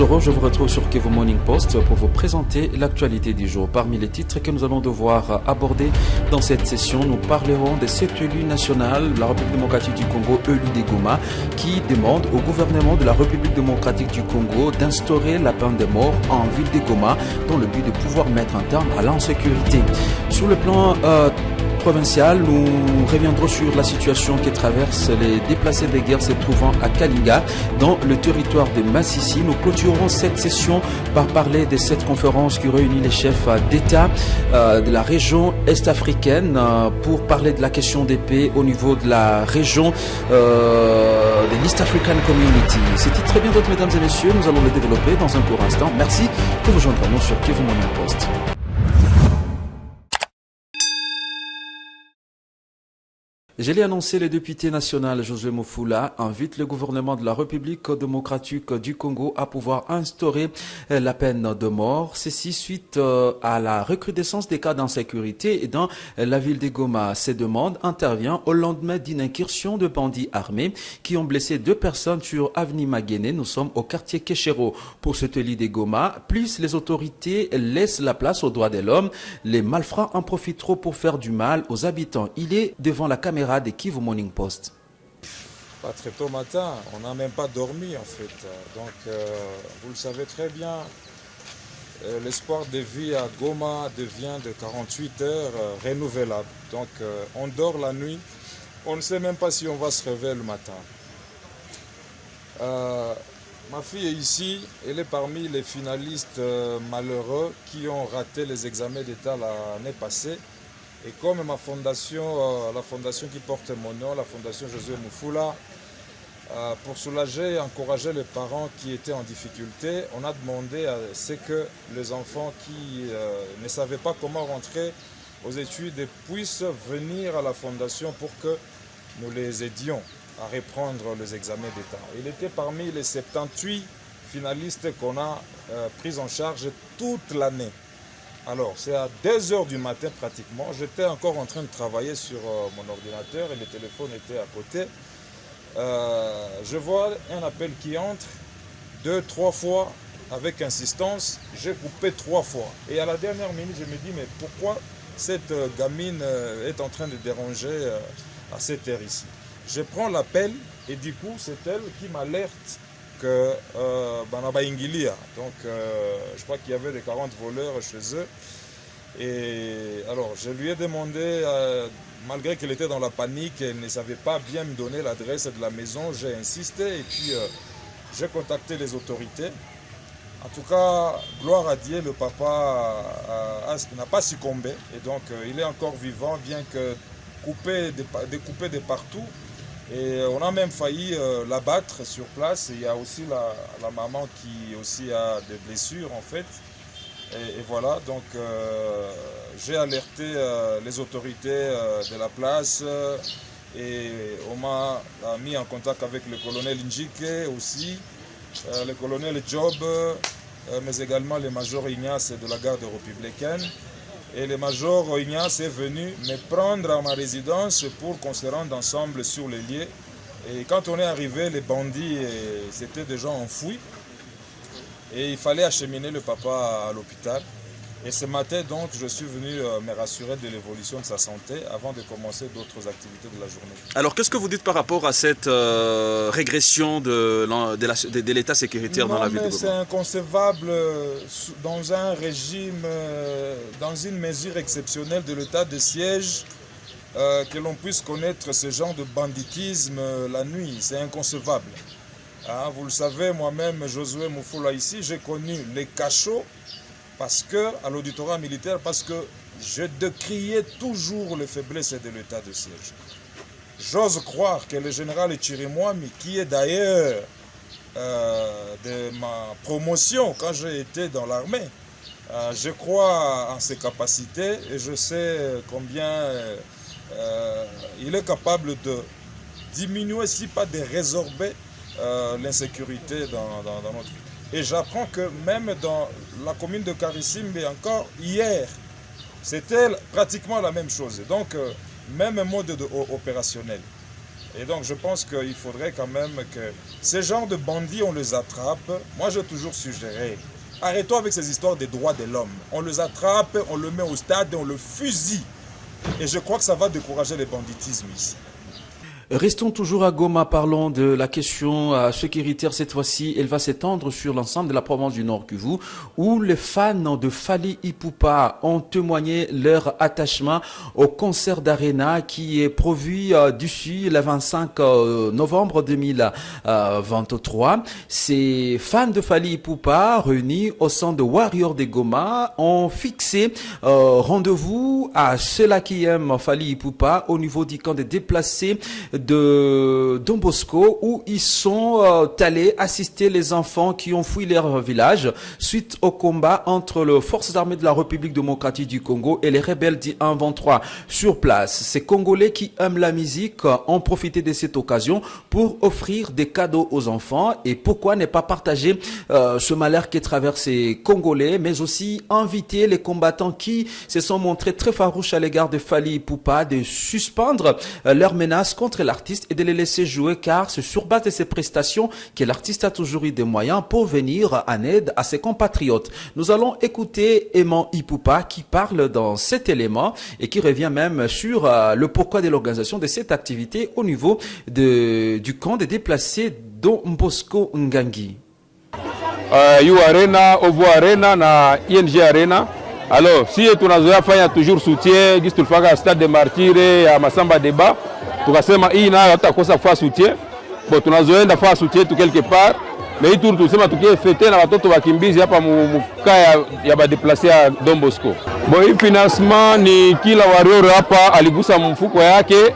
heureux, je vous retrouve sur Kivu Morning Post pour vous présenter l'actualité du jour. Parmi les titres que nous allons devoir aborder dans cette session, nous parlerons des 7 élus nationaux de la République démocratique du Congo, élus des Goma, qui demandent au gouvernement de la République démocratique du Congo d'instaurer la peine de mort en ville des Goma dans le but de pouvoir mettre un terme à l'insécurité. Sur le plan provincial, nous reviendrons sur la situation qui traverse les déplacés de guerre se trouvant à Kalinga, dans le territoire de Massissi. Nous clôturerons cette session par parler de cette conférence qui réunit les chefs d'État de la région est-africaine pour parler de la question des paix au niveau de la région de l'East African Community. C'est très bien d'autres, mesdames et messieurs, nous allons le développer dans un court instant. Merci de vous joindre à nous sur Kivu Morning Post. Je l'ai annoncé, le député national Josué Mufula invite le gouvernement de la République démocratique du Congo à pouvoir instaurer la peine de mort. Ceci suite à la recrudescence des cas d'insécurité dans la ville de Goma. Ces demandes interviennent au lendemain d'une incursion de bandits armés qui ont blessé 2 personnes sur avenue Maguéné. Nous sommes au quartier Keshero. Pour ce teli de Goma, plus les autorités laissent la place aux droits de l'homme, les malfrats en profiteront pour faire du mal aux habitants. Il est devant la caméra de Kivu Morning Post. Pas très tôt matin, on n'a même pas dormi en fait. Donc vous le savez très bien, l'espoir de vie à Goma devient de 48 heures renouvelable. Donc on dort la nuit, on ne sait même pas si on va se réveiller le matin. Ma fille est ici, elle est parmi les finalistes malheureux qui ont raté les examens d'État l'année passée. Et comme ma fondation, la fondation qui porte mon nom, la fondation Josué Mufula, pour soulager et encourager les parents qui étaient en difficulté, on a demandé à ce que les enfants qui ne savaient pas comment rentrer aux études puissent venir à la fondation pour que nous les aidions à reprendre les examens d'État. Il était parmi les 78 finalistes qu'on a pris en charge toute l'année. Alors, c'est à 2 heures du matin pratiquement. J'étais encore en train de travailler sur mon ordinateur et le téléphone était à côté. Je vois un appel qui entre 2-3 fois avec insistance. J'ai coupé 3 fois. Et à la dernière minute, je me dis, mais pourquoi cette gamine est en train de déranger à cette heure ici? Je prends l'appel et du coup, c'est elle qui m'alerte que Banaba-Ingilia, donc je crois qu'il y avait des 40 voleurs chez eux. Et alors je lui ai demandé, malgré qu'elle était dans la panique, elle ne savait pas bien me donner l'adresse de la maison, j'ai insisté et puis j'ai contacté les autorités. En tout cas, gloire à Dieu, le papa n'a pas succombé et donc il est encore vivant, bien que découpé de partout. Et on a même failli l'abattre sur place. Il y a aussi la maman qui aussi a des blessures en fait. Et voilà, donc j'ai alerté les autorités de la place et on m'a mis en contact avec le colonel Njike aussi, le colonel Job, mais également le major Ignace de la garde républicaine. Et le major Ignace est venu me prendre à ma résidence pour qu'on se rende ensemble sur les lieux. Et quand on est arrivé, les bandits s'étaient déjà enfouis. Et il fallait acheminer le papa à l'hôpital. Et ce matin, donc, je suis venu me rassurer de l'évolution de sa santé avant de commencer d'autres activités de la journée. Alors, qu'est-ce que vous dites par rapport à cette régression de l'état sécuritaire dans la ville de Goma? C'est inconcevable dans un régime, dans une mesure exceptionnelle de l'état de siège, que l'on puisse connaître ce genre de banditisme la nuit. C'est inconcevable. Hein, vous le savez, moi-même, Josué Mufula ici, j'ai connu les cachots à l'auditorat militaire parce que je décriais toujours les faiblesses de l'état de siège. J'ose croire que le général Chirimwami, qui est d'ailleurs de ma promotion quand j'ai été dans l'armée, je crois en ses capacités et je sais combien il est capable de diminuer, si pas de résorber, l'insécurité dans notre vie. Et j'apprends que même dans la commune de Karissimbe, encore hier, c'était pratiquement la même chose. Donc, même mode opérationnel. Et donc je pense qu'il faudrait quand même que ces genres de bandits, on les attrape. Moi j'ai toujours suggéré, arrêtons avec ces histoires des droits de l'homme. On les attrape, on le met au stade et on le fusille. Et je crois que ça va décourager le banditisme ici. Restons toujours à Goma, parlons de la question sécuritaire cette fois-ci. Elle va s'étendre sur l'ensemble de la province du Nord Kivu, où les fans de Fally Ipupa ont témoigné leur attachement au concert d'Arena qui est prévu d'ici le 25 novembre 2023. Ces fans de Fally Ipupa, réunis au sein de Warriors de Goma, ont fixé rendez-vous à ceux-là qui aiment Fally Ipupa au niveau du camp des déplacés de Don Bosco, où ils sont allés assister les enfants qui ont fui leur village suite au combat entre les forces armées de la République démocratique du Congo et les rebelles du 123 sur place. Ces Congolais qui aiment la musique ont profité de cette occasion pour offrir des cadeaux aux enfants. Et pourquoi ne pas partager ce malheur qui traverse ces Congolais, mais aussi inviter les combattants qui se sont montrés très farouches à l'égard de Fally Ipupa de suspendre leurs menaces contre l'artiste et de les laisser jouer, car c'est sur base de ces prestations que l'artiste a toujours eu des moyens pour venir en aide à ses compatriotes. Nous allons écouter Aimant Ipupa qui parle dans cet élément et qui revient même sur le pourquoi de l'organisation de cette activité au niveau du camp des déplacés Don Bosco Ngangi. You Arena, Ovo Arena na ING Arena. Alors, si tunazoea fanya toujours soutien, gisi tulifaka Stade de Martyrs ya Masamba Deba, tukasema hii nayo hatakosa kufanya soutien. Bon, tunazoenda fanya soutien tu quelque part, mais hii tour tulisema tukie fete na watoto wakimbizi hapa mukaya ya badeplase ya Don Bosco. Bon, hii financement ni kila warrior hapa aligusa mfuko yake,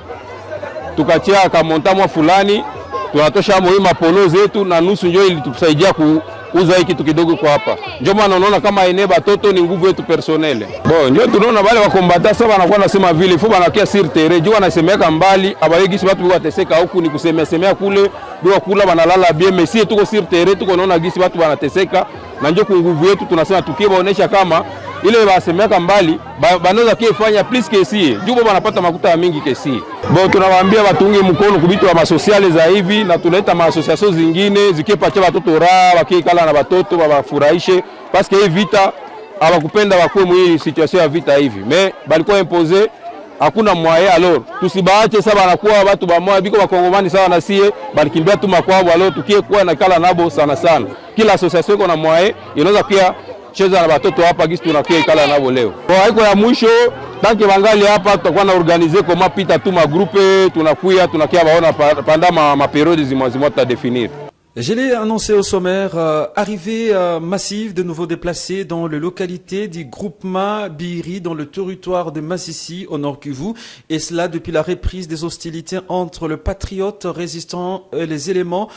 tukachia akamontamwa fulani, tunatosha mo hii mapolo zetu na nusu njoo ili tukusaidia kuuza hiki kitu kidogo kwa hapa. Ndio maana unaona kama ene batoto ni nguvu yetu personnel. Bon, ndio tunaona wale wakombata sasa wanakuwa nasema vile fu banakia sur terrain, jua anasemeka mbali, abayegi watu wateseka huku ni kusemea kule, ndio kula banalala bien, mais si tuko sur terrain tuko naona gisi watu wanateseka, na ndio nguvu yetu tunasema tukibaonesha kama ile basemeka mbali banaweza kufanya plus kesi jubo banapata makuta mingi kesi. Bon, tunawaambia watunge mkono kubitu wa masosiale za hivi, na tuleta maasociation zingine zikipacha watoto raha wakikala na watoto wafurahishe, parce que hii vita hawakupenda wakue mwi situation ya vita hivi, mais balikuwa imposer, hakuna moyen. Alors tusibaache sasa banakuwa watu bamoja biko bakongomani sawa na sie balikimbia tu makwao. Alors tukie kuwa na kala nabo sana sana, kila association iko na moyen inaweza pia cheza na watoto hapa gisi tunakia kala nabo leo. Kwa haiko ya mwisho tanki bangali hapa tutakuwa na organiser koma pita tu ma groupe, tunakuya tunakia baona pendant ma période zimwa ta définir. Je l'ai annoncé au sommaire, arrivée massive de nouveaux déplacés dans les localités du groupement Biri dans le territoire de Massissi au Nord Kivu, et cela depuis la reprise des hostilités entre le patriote résistant et les éléments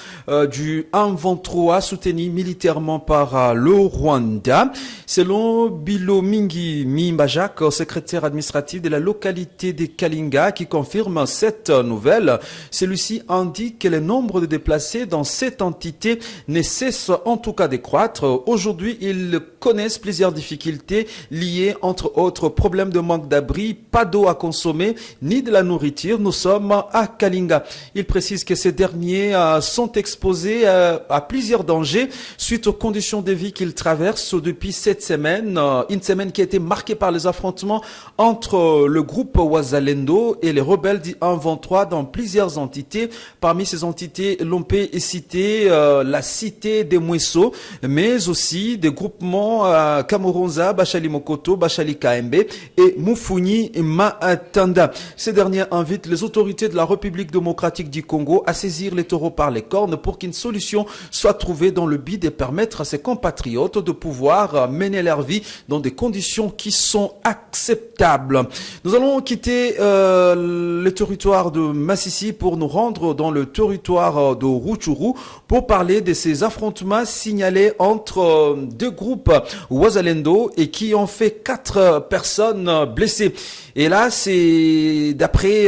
du 123 soutenus militairement par le Rwanda. Selon Bilomingi Mimbajak, secrétaire administratif de la localité de Kalinga, qui confirme cette nouvelle, celui-ci indique que le nombre de déplacés dans cette entité ne cesse en tout cas de croître. Aujourd'hui, ils connaissent plusieurs difficultés liées entre autres problèmes de manque d'abri, pas d'eau à consommer, ni de la nourriture. Nous sommes à Kalinga. Il précise que ces derniers sont exposés à plusieurs dangers suite aux conditions de vie qu'ils traversent depuis cette semaine. Une semaine qui a été marquée par les affrontements entre le groupe Wazalendo et les rebelles du 123 dans plusieurs entités. Parmi ces entités, l'on peut citer la cité des Mouesso, mais aussi des groupements Kamoronza, Bachali Mokoto, Bachali KMB et Mufuni Matanda. Ces derniers invitent les autorités de la République démocratique du Congo à saisir les taureaux par les cornes pour qu'une solution soit trouvée dans le but de permettre à ses compatriotes de pouvoir mener leur vie dans des conditions qui sont acceptables. Nous allons quitter le territoire de Massissi pour nous rendre dans le territoire de Rutshuru, pour parler de ces affrontements signalés entre deux groupes Wazalendo et qui ont fait 4 personnes blessées. Et là, c'est d'après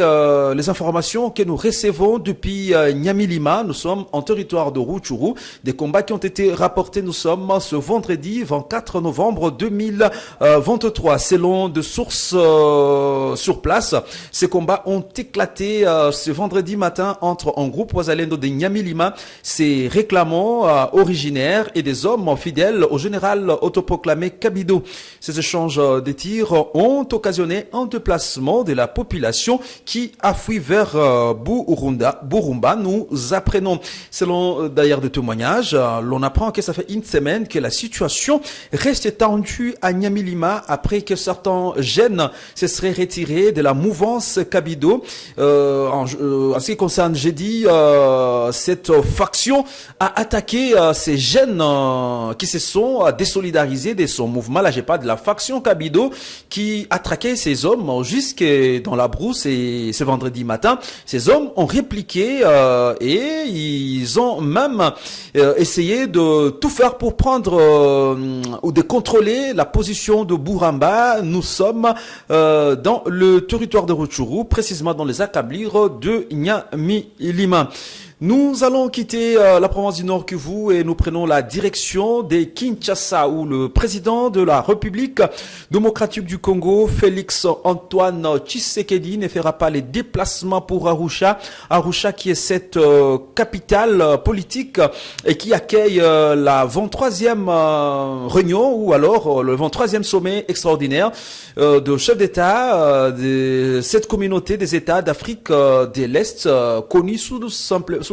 les informations que nous recevons depuis Nyamilima. Nous sommes en territoire de Rutshuru. Des combats qui ont été rapportés, nous sommes ce vendredi 24 novembre 2023. Selon de sources sur place, ces combats ont éclaté ce vendredi matin entre un groupe Wazalendo de Nyamilima, ces réclamants originaires et des hommes fidèles au général autoproclamé Kabido. Ces échanges de tirs ont occasionné un déplacement de la population qui a fui vers Burumba. Nous apprenons, selon d'ailleurs des témoignages, l'on apprend que ça fait une semaine que la situation reste tendue à Nyamilima après que certains jeunes se seraient retirés de la mouvance Kabido. En ce qui concerne, j'ai dit, cette faction a attaqué ces jeunes qui se sont désolidarisés de son mouvement. Là, j'ai pas de la faction Kabido qui a traqué ces hommes jusque dans la brousse, et ce vendredi matin, ces hommes ont répliqué et ils ont même essayé de tout faire pour prendre ou de contrôler la position de Burumba. Nous sommes dans le territoire de Rutshuru, précisément dans les accablures de Nyamilima. Nous allons quitter la province du Nord Kivu et nous prenons la direction de Kinshasa, où le président de la République démocratique du Congo, Félix Antoine Tshisekedi, ne fera pas les déplacements pour Arusha. Arusha qui est cette capitale politique et qui accueille la 23e réunion ou alors le 23e sommet extraordinaire de chefs d'État de cette communauté des États d'Afrique de l'Est, connue sous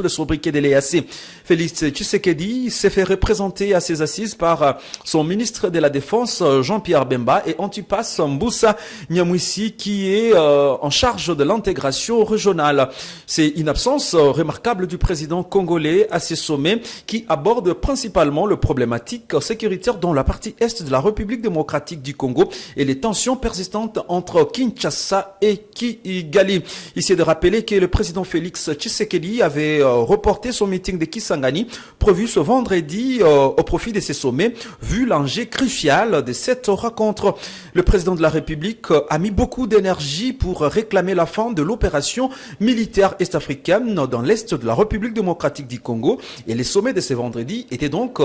le sobriquet de l'EAC. Félix Tshisekedi s'est fait représenter à ses assises par son ministre de la Défense, Jean-Pierre Bemba, et Antipas Mbusa Nyamwisi, qui est en charge de l'intégration régionale. C'est une absence remarquable du président congolais à ces sommets qui aborde principalement le problématique sécuritaire dans la partie est de la République démocratique du Congo et les tensions persistantes entre Kinshasa et Kigali. Ici de rappeler que le président Félix Tshisekedi avait reporté son meeting de Kisangani prévu ce vendredi au profit de ces sommets, vu l'enjeu crucial de cette rencontre. Le président de la République a mis beaucoup d'énergie pour réclamer la fin de l'opération militaire est-africaine dans l'est de la République démocratique du Congo, et les sommets de ce vendredi étaient donc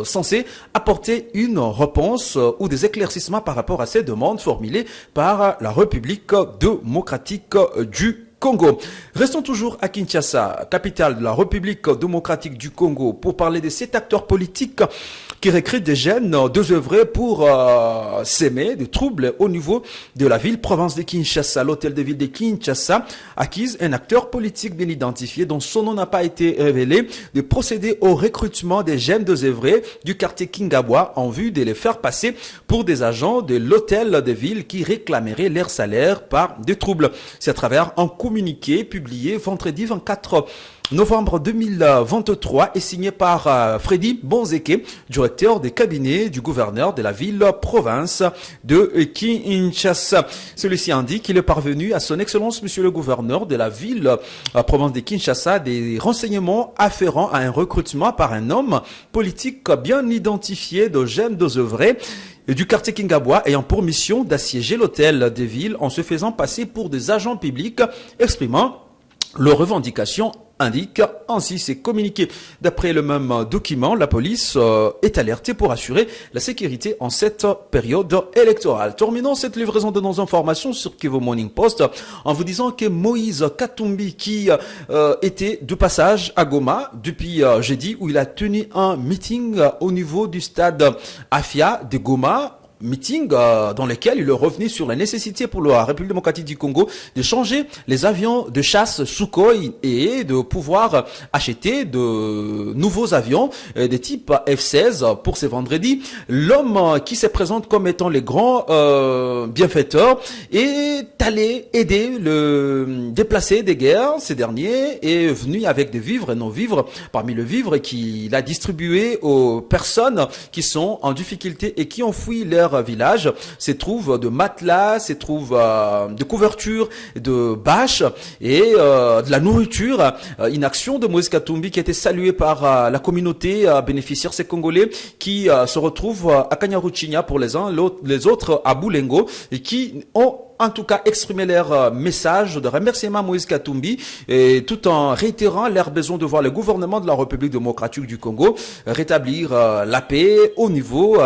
censés apporter une réponse ou des éclaircissements par rapport à ces demandes formulées par la République démocratique du Congo. Restons toujours à Kinshasa, capitale de la République démocratique du Congo, pour parler de cet acteur politique qui recrute des jeunes désœuvrés pour s'aimer des troubles au niveau de la ville-province de Kinshasa. L'hôtel de ville de Kinshasa accuse un acteur politique bien identifié dont son nom n'a pas été révélé de procéder au recrutement des jeunes désœuvrés du quartier Kingabwa en vue de les faire passer pour des agents de l'hôtel de ville qui réclameraient leur salaire par des troubles. C'est à travers un communiqué publié vendredi 24 novembre 2023 et signé par Freddy Bonzeke, directeur des cabinets du gouverneur de la ville-province de Kinshasa. Celui-ci indique qu'il est parvenu à son excellence monsieur le gouverneur de la ville-province de Kinshasa des renseignements afférents à un recrutement par un homme politique bien identifié de jeunes désœuvrés du quartier Kingabwa ayant pour mission d'assiéger l'hôtel de ville en se faisant passer pour des agents publics exprimant leurs revendications, indique ainsi ces communiqués. D'après le même document, la police est alertée pour assurer la sécurité en cette période électorale. Terminons cette livraison de nos informations sur Kivu Morning Post en vous disant que Moïse Katumbi, qui était de passage à Goma depuis jeudi, où il a tenu un meeting au niveau du stade Afia de Goma, meeting dans lequel il est revenu sur la nécessité pour la République démocratique du Congo de changer les avions de chasse Sukhoi et de pouvoir acheter de nouveaux avions de type F-16 pour ce vendredi. L'homme qui se présente comme étant le grand bienfaiteur est allé aider le déplacé des guerres. Ces derniers est venu avec des vivres et non-vivres. Parmi les vivres qu'il a distribué aux personnes qui sont en difficulté et qui ont fui leur leur village se trouvent de matelas, se trouvent de couvertures, de bâches et de la nourriture. Une action de Moïse Katumbi qui a été saluée par la communauté bénéficiaire, ces Congolais qui se retrouvent à Kanyaruchinya pour les uns, les autres à Boulengo, et qui ont en tout cas exprimer leur message de remerciement à Moïse Katumbi, et tout en réitérant leur besoin de voir le gouvernement de la République démocratique du Congo rétablir la paix au niveau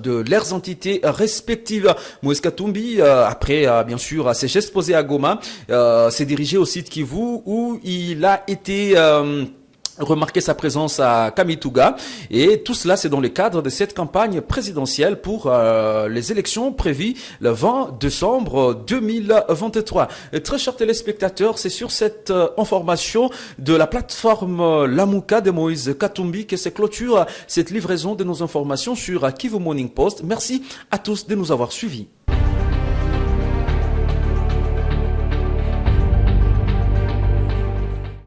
de leurs entités respectives. Moïse Katumbi, après bien sûr ses gestes posés à Goma, s'est dirigé au site Kivu où il a été remarquer sa présence à Kamituga, et tout cela c'est dans le cadre de cette campagne présidentielle pour les élections prévues le 20 décembre 2023. Et très chers téléspectateurs, c'est sur cette information de la plateforme Lamuka de Moïse Katumbi que se clôture cette livraison de nos informations sur Kivu Morning Post. Merci à tous de nous avoir suivis.